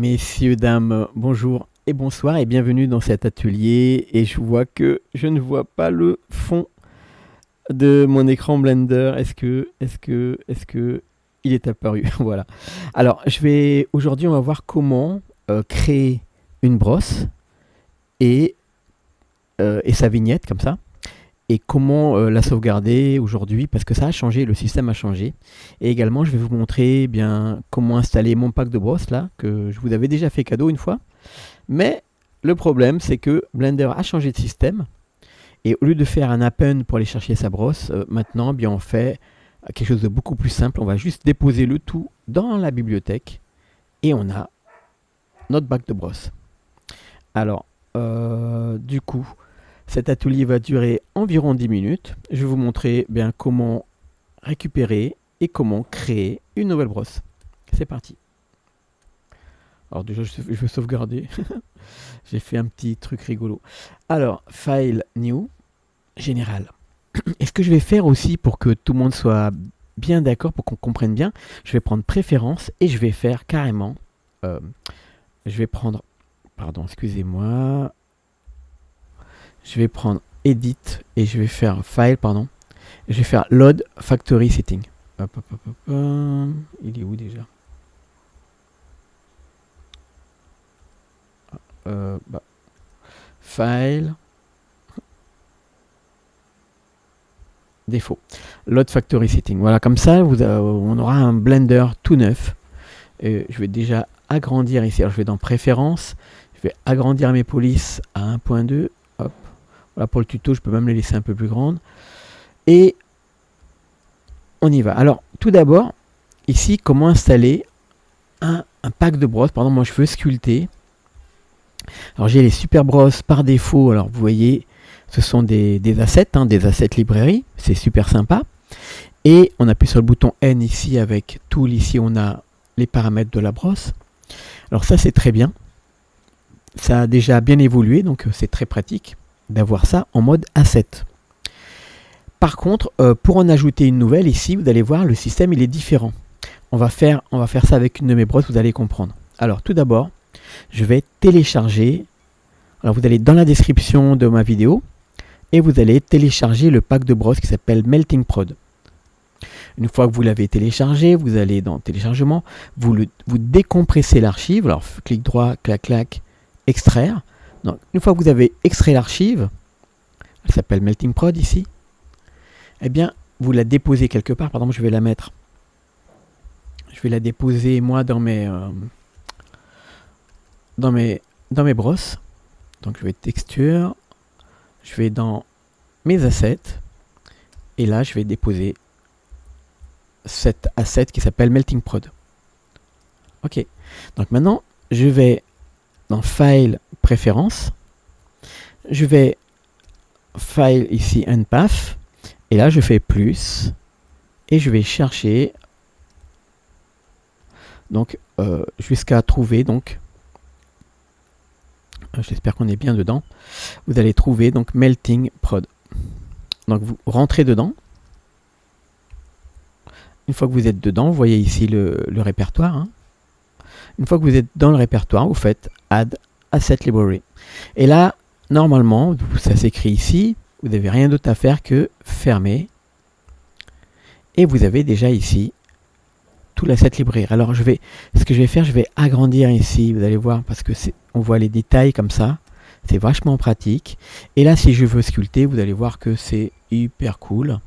Messieurs, dames, bonjour et bonsoir et bienvenue dans cet atelier. Et je vois que je ne vois pas le fond de mon écran Blender. Est-ce que il est apparu? Voilà. Alors, aujourd'hui, on va voir comment créer une brosse et, et sa vignette comme ça. Et comment la sauvegarder aujourd'hui parce que ça a changé, le système a changé. Et également, je vais vous montrer bien comment installer mon pack de brosses là que je vous avais déjà fait cadeau une fois. Mais le problème, c'est que Blender a changé de système et au lieu de faire un append pour aller chercher sa brosse, maintenant, bien on fait quelque chose de beaucoup plus simple. On va juste déposer le tout dans la bibliothèque et on a notre bac de brosse. Alors, du coup, cet atelier va durer environ 10 minutes. Je vais vous montrer bien comment récupérer et comment créer une nouvelle brosse. C'est parti. Alors déjà, je vais sauvegarder. J'ai fait un petit truc rigolo. Alors, File, New, Général. Et ce que je vais faire aussi pour que tout le monde soit bien d'accord, pour qu'on comprenne bien, je vais prendre Préférences et je vais faire carrément... je vais prendre... Pardon, excusez-moi. Je vais prendre Edit et je vais faire File, pardon. Et je vais faire Load Factory Setting. Hop, hop, hop, hop. Il est où déjà? File. Défaut. Load Factory Setting. Voilà, comme ça, on aura un Blender tout neuf. Et je vais déjà agrandir ici. Alors, je vais dans Préférences. Je vais agrandir mes polices à 1.2. Hop. Voilà, pour le tuto, je peux même les laisser un peu plus grandes. Et on y va. Alors, tout d'abord, ici, comment installer un pack de brosses. Pardon, moi, je veux sculpter. Alors, j'ai les super brosses par défaut. Alors, vous voyez, ce sont des assets, des assets librairie. C'est super sympa. Et on appuie sur le bouton N ici avec Tool. Ici, on a les paramètres de la brosse. Alors, ça, c'est très bien. Ça a déjà bien évolué, donc c'est très pratique d'avoir ça en mode asset. Par contre, pour en ajouter une nouvelle, ici, vous allez voir, le système, il est différent. On va faire ça avec une de mes brosses, vous allez comprendre. Alors, tout d'abord, je vais télécharger. Alors, vous allez dans la description de ma vidéo et vous allez télécharger le pack de brosses qui s'appelle Melting Prod. Une fois que vous l'avez téléchargé, vous allez dans Téléchargement, vous décompressez l'archive. Alors, clic droit, clac, clac, extraire. Donc, une fois que vous avez extrait l'archive, elle s'appelle Melting Prod ici, eh bien, vous la déposez quelque part. Pardon, je vais la mettre. Je vais la déposer, moi, dans mes brosses. Donc, je vais Texture. Je vais dans mes assets. Et là, je vais déposer cet asset qui s'appelle Melting Prod. OK. Donc, maintenant, je vais dans File, Préférences. Je vais File ici, Unpath. Et là, je fais plus. Et je vais chercher. Donc, jusqu'à trouver. Donc, j'espère qu'on est bien dedans. Vous allez trouver donc Melting Prod. Donc, vous rentrez dedans. Une fois que vous êtes dedans, vous voyez ici le répertoire. Une fois que vous êtes dans le répertoire, vous faites Add Asset Library. Et là, normalement, ça s'écrit ici, vous n'avez rien d'autre à faire que fermer. Et vous avez déjà ici tout l'asset library. Alors, ce que je vais faire, je vais agrandir ici, vous allez voir, parce que on voit les détails comme ça. C'est vachement pratique. Et là, si je veux sculpter, vous allez voir que c'est hyper cool.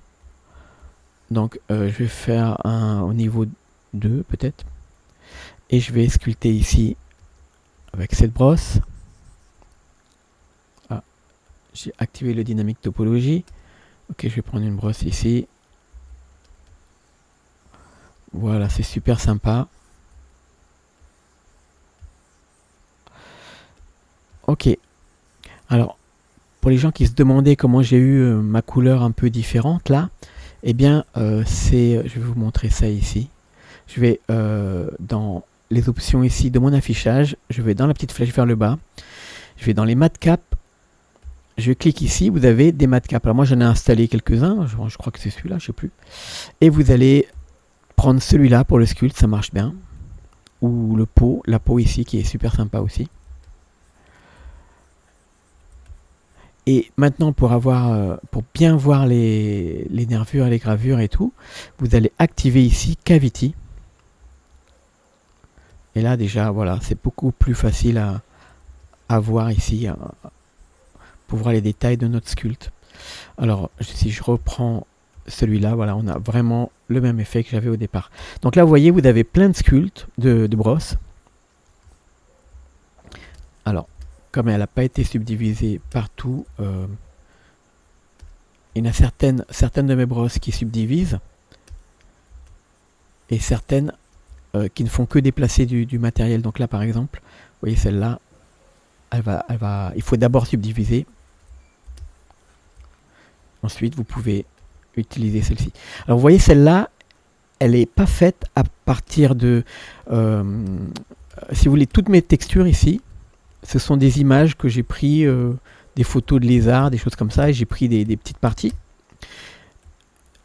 Donc, je vais faire au niveau 2, peut-être. Et je vais sculpter ici avec cette brosse. Ah, j'ai activé le dynamique topologie. Ok, je vais prendre une brosse ici. Voilà, c'est super sympa. Ok. Alors, pour les gens qui se demandaient comment j'ai eu ma couleur un peu différente là, eh bien, je vais vous montrer ça ici. Je vais dans les options ici de mon affichage, je vais dans la petite flèche vers le bas, je vais dans les matcap, je clique ici, vous avez des matcap. Alors moi j'en ai installé quelques-uns, je crois que c'est celui-là, je sais plus. Et vous allez prendre celui-là pour le sculpt, ça marche bien. ou le pot, la peau ici qui est super sympa aussi. Et maintenant pour bien voir les nervures et les gravures et tout, vous allez activer ici Cavity. Et là déjà voilà, c'est beaucoup plus facile à voir ici pour voir les détails de notre sculpte. Alors si je reprends celui-là, voilà, on a vraiment le même effet que j'avais au départ. Donc là vous voyez, vous avez plein de sculptes de brosses. Alors comme elle n'a pas été subdivisée partout, il y en a certaines de mes brosses qui subdivisent et certaines qui ne font que déplacer du matériel. Donc là par exemple, vous voyez celle-là, il faut d'abord subdiviser. Ensuite vous pouvez utiliser celle-ci. Alors vous voyez celle-là, elle n'est pas faite à partir de... si vous voulez, toutes mes textures ici, ce sont des images que j'ai pris, des photos de lézards, des choses comme ça, et j'ai pris des petites parties.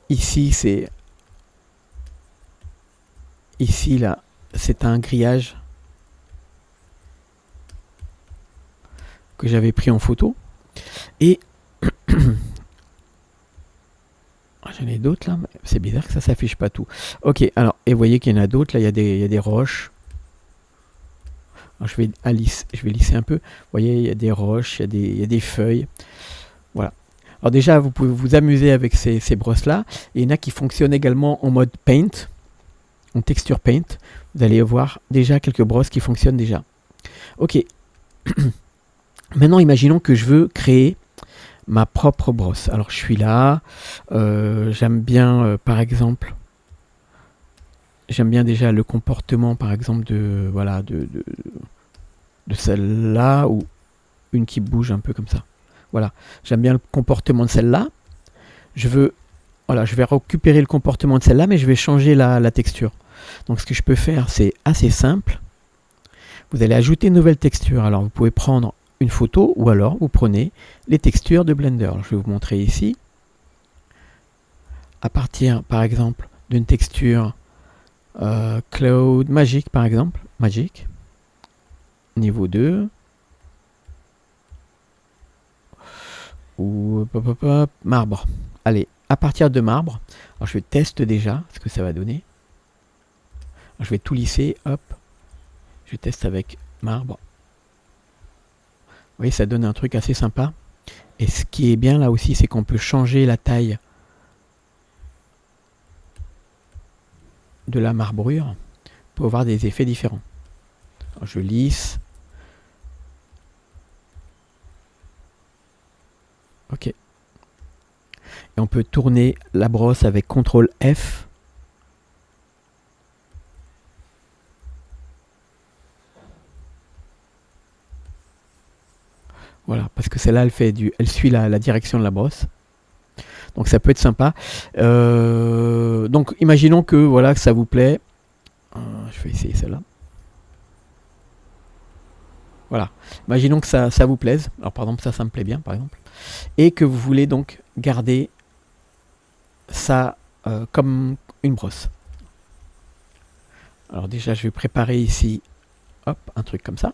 Ici, là, c'est un grillage que j'avais pris en photo. Et j'en ai d'autres là, c'est bizarre que ça s'affiche pas tout. Ok, alors, et vous voyez qu'il y en a d'autres, là, il y a des roches. Alors, je vais lisser un peu. Vous voyez, il y a des roches, il y a des feuilles. Voilà. Alors déjà, vous pouvez vous amuser avec ces brosses-là. Et il y en a qui fonctionnent également en mode paint, en texture paint. Vous allez voir déjà quelques brosses qui fonctionnent déjà. Ok. Maintenant, imaginons que je veux créer ma propre brosse. Alors, je suis là. J'aime bien, par exemple... J'aime bien déjà le comportement, par exemple, de celle-là, ou une qui bouge un peu comme ça. Voilà, j'aime bien le comportement de celle-là. Je vais récupérer le comportement de celle-là, mais je vais changer la texture. Donc ce que je peux faire, c'est assez simple. Vous allez ajouter une nouvelle texture. Alors vous pouvez prendre une photo, ou alors vous prenez les textures de Blender. Alors, je vais vous montrer ici. À partir, par exemple, d'une texture... Cloud Magic par exemple, Magic, niveau 2, ou marbre. Allez, à partir de marbre, alors je teste déjà ce que ça va donner. Alors, je vais tout lisser, hop, je teste avec marbre. Vous voyez, ça donne un truc assez sympa. Et ce qui est bien là aussi, c'est qu'on peut changer la taille de la marbrure pour avoir des effets différents. Alors, je lisse. Ok. Et on peut tourner la brosse avec CTRL F. Voilà, parce que celle-là, elle suit la direction de la brosse. Donc ça peut être sympa. Donc imaginons que voilà, que ça vous plaît. Je vais essayer celle-là. Voilà. Imaginons que ça vous plaise. Alors par exemple, ça me plaît bien, par exemple. Et que vous voulez donc garder ça comme une brosse. Alors déjà, je vais préparer ici, hop, un truc comme ça.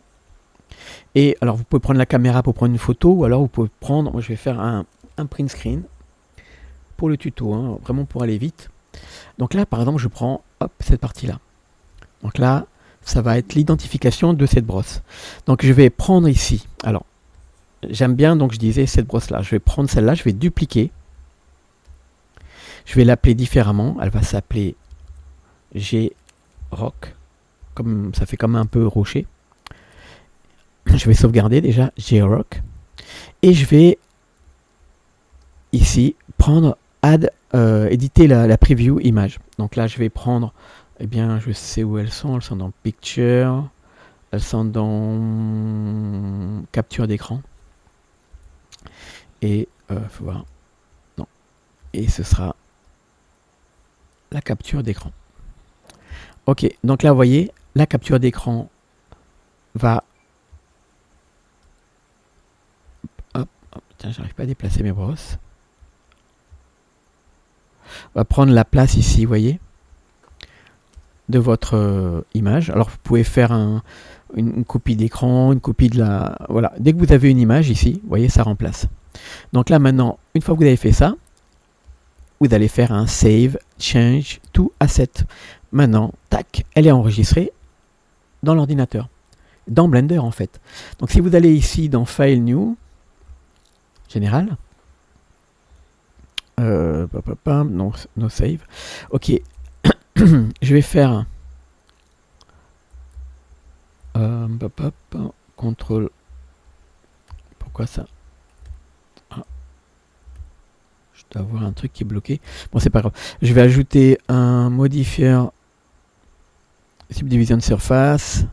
Et alors, vous pouvez prendre la caméra pour prendre une photo, ou alors vous pouvez prendre, moi je vais faire un print screen pour le tuto, hein, vraiment pour aller vite. Donc là, par exemple, je prends hop, cette partie-là. Donc là, ça va être l'identification de cette brosse. Donc je vais prendre ici. Alors, j'aime bien, donc je disais, cette brosse-là. Je vais prendre celle-là, je vais dupliquer. Je vais l'appeler différemment. Elle va s'appeler G-Rock. Comme ça fait comme un peu rocher. Je vais sauvegarder déjà G-Rock. Et je vais ici prendre éditer la preview image. Donc là, je vais prendre, eh bien, je sais où elles sont dans Picture, elles sont dans Capture d'écran. Et, faut voir, non, et ce sera la capture d'écran. Ok, donc là, vous voyez, la capture d'écran va... Hop, tiens, j'arrive pas à déplacer mes brosses. Va prendre la place ici, vous voyez. de votre image. Alors vous pouvez faire une copie d'écran, une copie de la... Voilà, dès que vous avez une image ici, vous voyez, ça remplace. Donc là maintenant, une fois que vous avez fait ça, vous allez faire un Save, Change to Asset. Maintenant, tac, elle est enregistrée dans l'ordinateur, dans Blender en fait. Donc si vous allez ici dans File New, Général, non, no save. Ok, je vais faire contrôle. Pourquoi ça? Je dois avoir un truc qui est bloqué. Bon, c'est pas grave. Je vais ajouter un modifier subdivision de surface.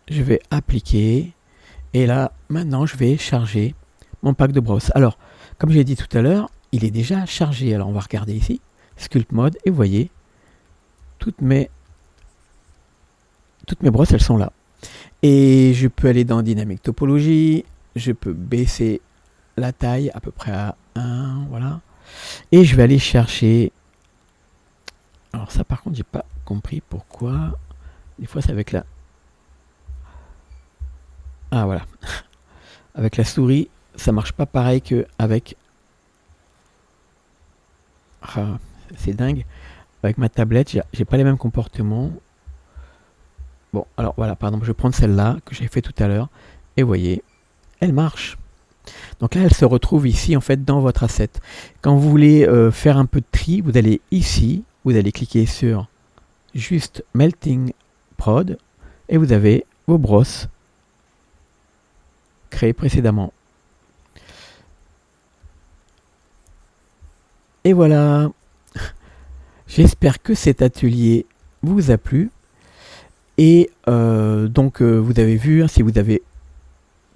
Je vais appliquer. Et là, maintenant, je vais charger mon pack de brosse. Alors, comme j'ai dit tout à l'heure, il est déjà chargé. Alors, on va regarder ici. Sculpt mode. Et vous voyez, toutes mes brosses, elles sont là. Et je peux aller dans Dynamic Topology. Je peux baisser la taille à peu près à 1. Voilà. Et je vais aller chercher... Alors ça, par contre, j'ai pas compris pourquoi. Des fois, c'est avec la... Ah, voilà. Avec la souris, ça marche pas pareil qu'avec... Ah, c'est dingue. Avec ma tablette, j'ai pas les mêmes comportements. Bon, alors voilà, par exemple, je vais prendre celle-là que j'ai fait tout à l'heure. Et vous voyez, elle marche. Donc là, elle se retrouve ici, en fait, dans votre asset. Quand vous voulez faire un peu de tri, vous allez ici, vous allez cliquer sur juste Melting Prod, et vous avez vos brosses créées précédemment. Et voilà. J'espère que cet atelier vous a plu. Et donc, vous avez vu, hein, si vous avez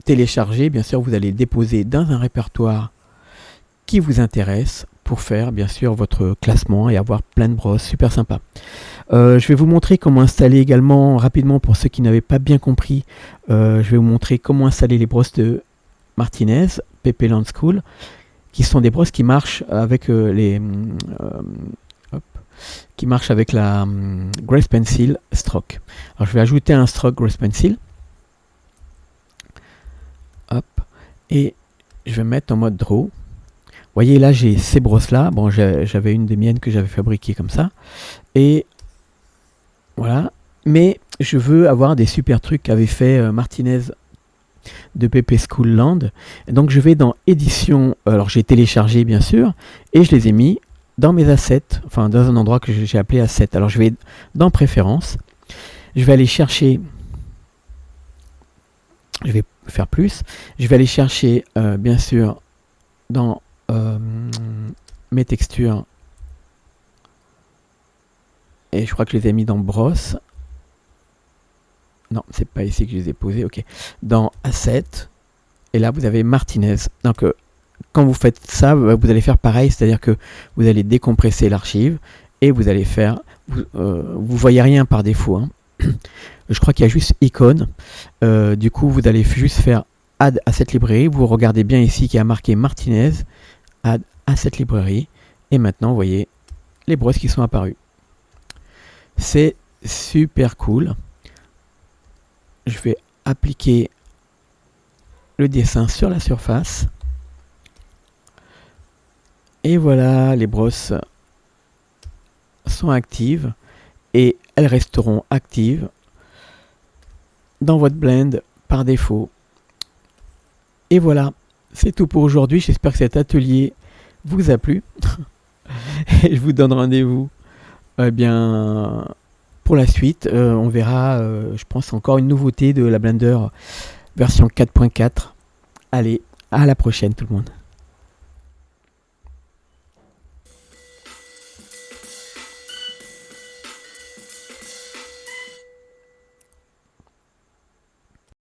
téléchargé, bien sûr, vous allez le déposer dans un répertoire qui vous intéresse pour faire, bien sûr, votre classement et avoir plein de brosses super sympa. Je vais vous montrer comment installer également, rapidement, pour ceux qui n'avaient pas bien compris, je vais vous montrer comment installer les brosses de Martinez, PP Land School, qui sont des brosses qui marchent avec qui marche avec la Grace Pencil Stroke. Alors je vais ajouter un Stroke Grace Pencil. Hop. Et je vais mettre en mode Draw. Vous voyez là j'ai ces brosses là. Bon, j'avais une des miennes que j'avais fabriquée comme ça. Et voilà. Mais je veux avoir des super trucs qu'avait fait Martinez de PP School Land. Et donc je vais dans édition. Alors j'ai téléchargé bien sûr. Et je les ai mis dans mes assets, enfin dans un endroit que j'ai appelé assets. Alors je vais dans préférences, je vais aller chercher, je vais faire plus, je vais aller chercher bien sûr dans mes textures, et je crois que je les ai mis dans brosse. Non, c'est pas ici que je les ai posés, ok. Dans assets, et là vous avez Martinez. Donc quand vous faites ça, vous allez faire pareil, c'est-à-dire que vous allez décompresser l'archive et vous allez faire, vous voyez rien par défaut, hein. Je crois qu'il y a juste icône, du coup vous allez juste faire add à cette librairie, vous regardez bien ici qu'il y a marqué Martinez, add à cette librairie, et maintenant vous voyez les brosses qui sont apparues. C'est super cool. Je vais appliquer le dessin sur la surface. Et voilà, les brosses sont actives et elles resteront actives dans votre blend par défaut. Et voilà, c'est tout pour aujourd'hui. J'espère que cet atelier vous a plu. Et je vous donne rendez-vous bien pour la suite. On verra, je pense, encore une nouveauté de la Blender version 4.4. Allez, à la prochaine tout le monde.